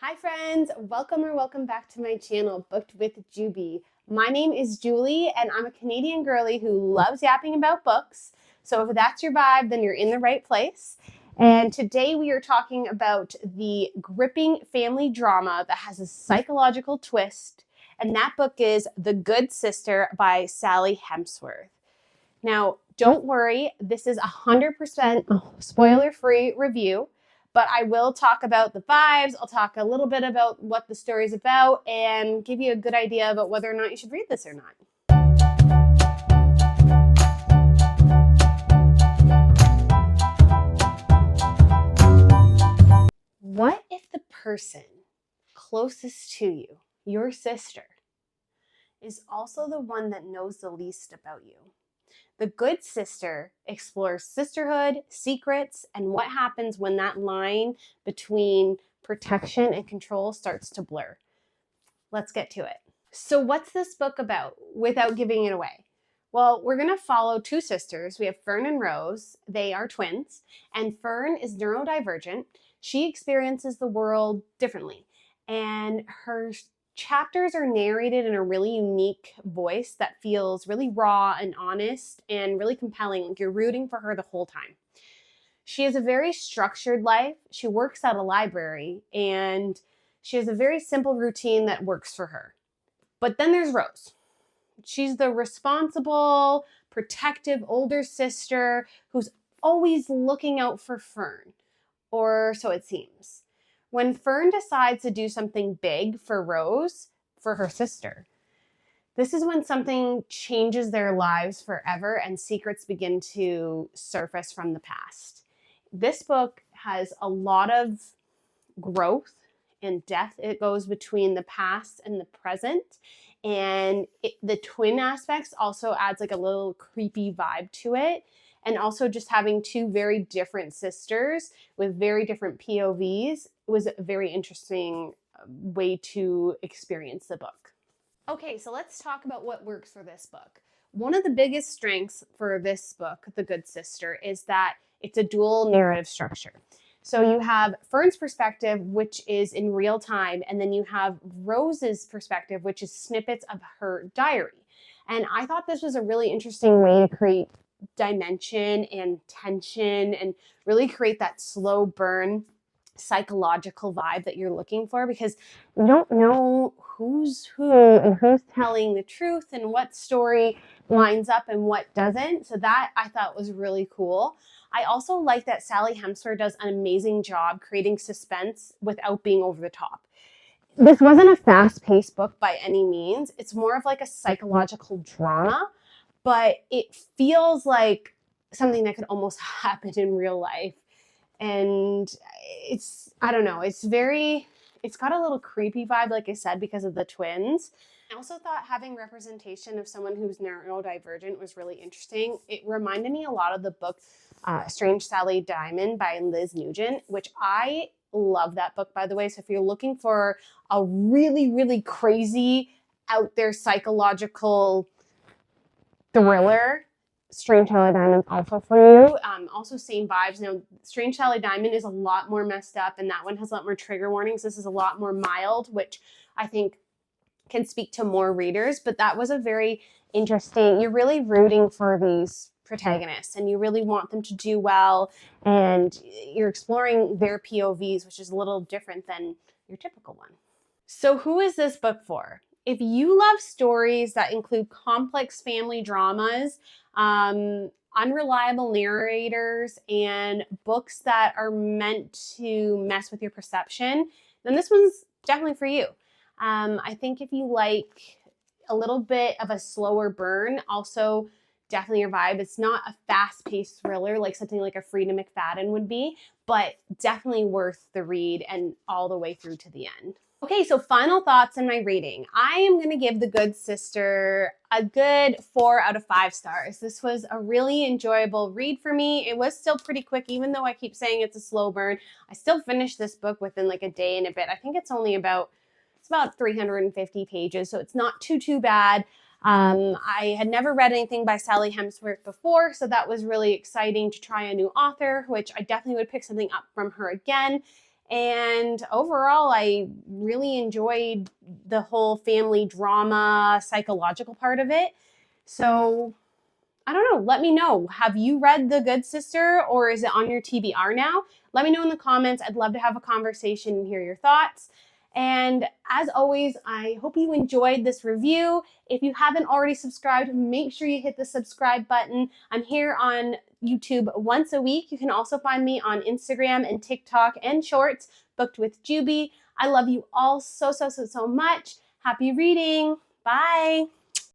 Hi friends, welcome back to my channel, Booked with Juby. My name is Julie and I'm a Canadian girly who loves yapping about books. So if that's your vibe, then you're in the right place. And today we are talking about the gripping family drama that has a psychological twist. And that book is The Good Sister by Sally Hepworth. Now, don't worry, this is 100% spoiler-free review. But I will talk about the vibes, I'll talk a little bit about what the story's about, and give you a good idea about whether or not you should read this or not. What if the person closest to you, your sister, is also the one that knows the least about you? The Good Sister explores sisterhood, secrets, and what happens when that line between protection and control starts to blur. Let's get to it. So what's this book about without giving it away? Well, we're going to follow two sisters. We have Fern and Rose. They are twins, and Fern is neurodivergent. She experiences the world differently, and her chapters are narrated in a really unique voice that feels really raw and honest and really compelling. Like you're rooting for her the whole time. She has a very structured life. She works at a library and she has a very simple routine that works for her. But then there's Rose. She's the responsible, protective older sister who's always looking out for Fern, or so it seems. When Fern decides to do something big for Rose, for her sister, this is when something changes their lives forever and secrets begin to surface from the past. This book has a lot of growth and depth. It goes between the past and the present. And the twin aspects also adds like a little creepy vibe to it. And also just having two very different sisters with very different POVs was a very interesting way to experience the book. Okay, so let's talk about what works for this book. One of the biggest strengths for this book, The Good Sister, is that it's a dual narrative structure. So you have Fern's perspective, which is in real time, and then you have Rose's perspective, which is snippets of her diary. And I thought this was a really interesting way to create dimension and tension and really create that slow burn psychological vibe that you're looking for, because you don't know who's who and who's telling the truth and what story lines up and what doesn't. So that I thought was really cool. I also like that Sally Hepworth does an amazing job creating suspense without being over the top. This wasn't a fast-paced book by any means. It's more of like a psychological drama, but it feels like something that could almost happen in real life. And I don't know, it's got a little creepy vibe, like I said, because of the twins. I also thought having representation of someone who's neurodivergent was really interesting. It reminded me a lot of the book Strange Sally Diamond by Liz Nugent, which I love that book, by the way. So if you're looking for a really, really crazy, out there psychological thriller, Strange Sally Diamond also for you. Also same vibes. Now, Strange Sally Diamond is a lot more messed up, and that one has a lot more trigger warnings. This is a lot more mild, which I think can speak to more readers. But that was a very interesting, you're really rooting for these protagonists, and you really want them to do well, and you're exploring their POVs, which is a little different than your typical one. So who is this book for? If you love stories that include complex family dramas, unreliable narrators, and books that are meant to mess with your perception, then this one's definitely for you. I think if you like a little bit of a slower burn, also definitely your vibe. It's not a fast-paced thriller like something like a Frida McFadden would be, but definitely worth the read and all the way through to the end. Okay, so final thoughts on my rating. I am going to give The Good Sister a good 4 out of 5 stars. This was a really enjoyable read for me. It was still pretty quick, even though I keep saying it's a slow burn. I still finished this book within like a day and a bit. I think it's only about 350 pages, so it's not too bad. I had never read anything by Sally Hepworth before, so that was really exciting to try a new author, which I definitely would pick something up from her again. And overall, I really enjoyed the whole family drama, psychological part of it. So I don't know. Let me know. Have you read The Good Sister, or is it on your TBR now? Let me know in the comments. I'd love to have a conversation and hear your thoughts. And as always, I hope you enjoyed this review. If you haven't already subscribed, make sure you hit the subscribe button. I'm here on YouTube once a week. You can also find me on Instagram and TikTok and Shorts, Booked with Juby. I love you all so much. Happy reading. Bye.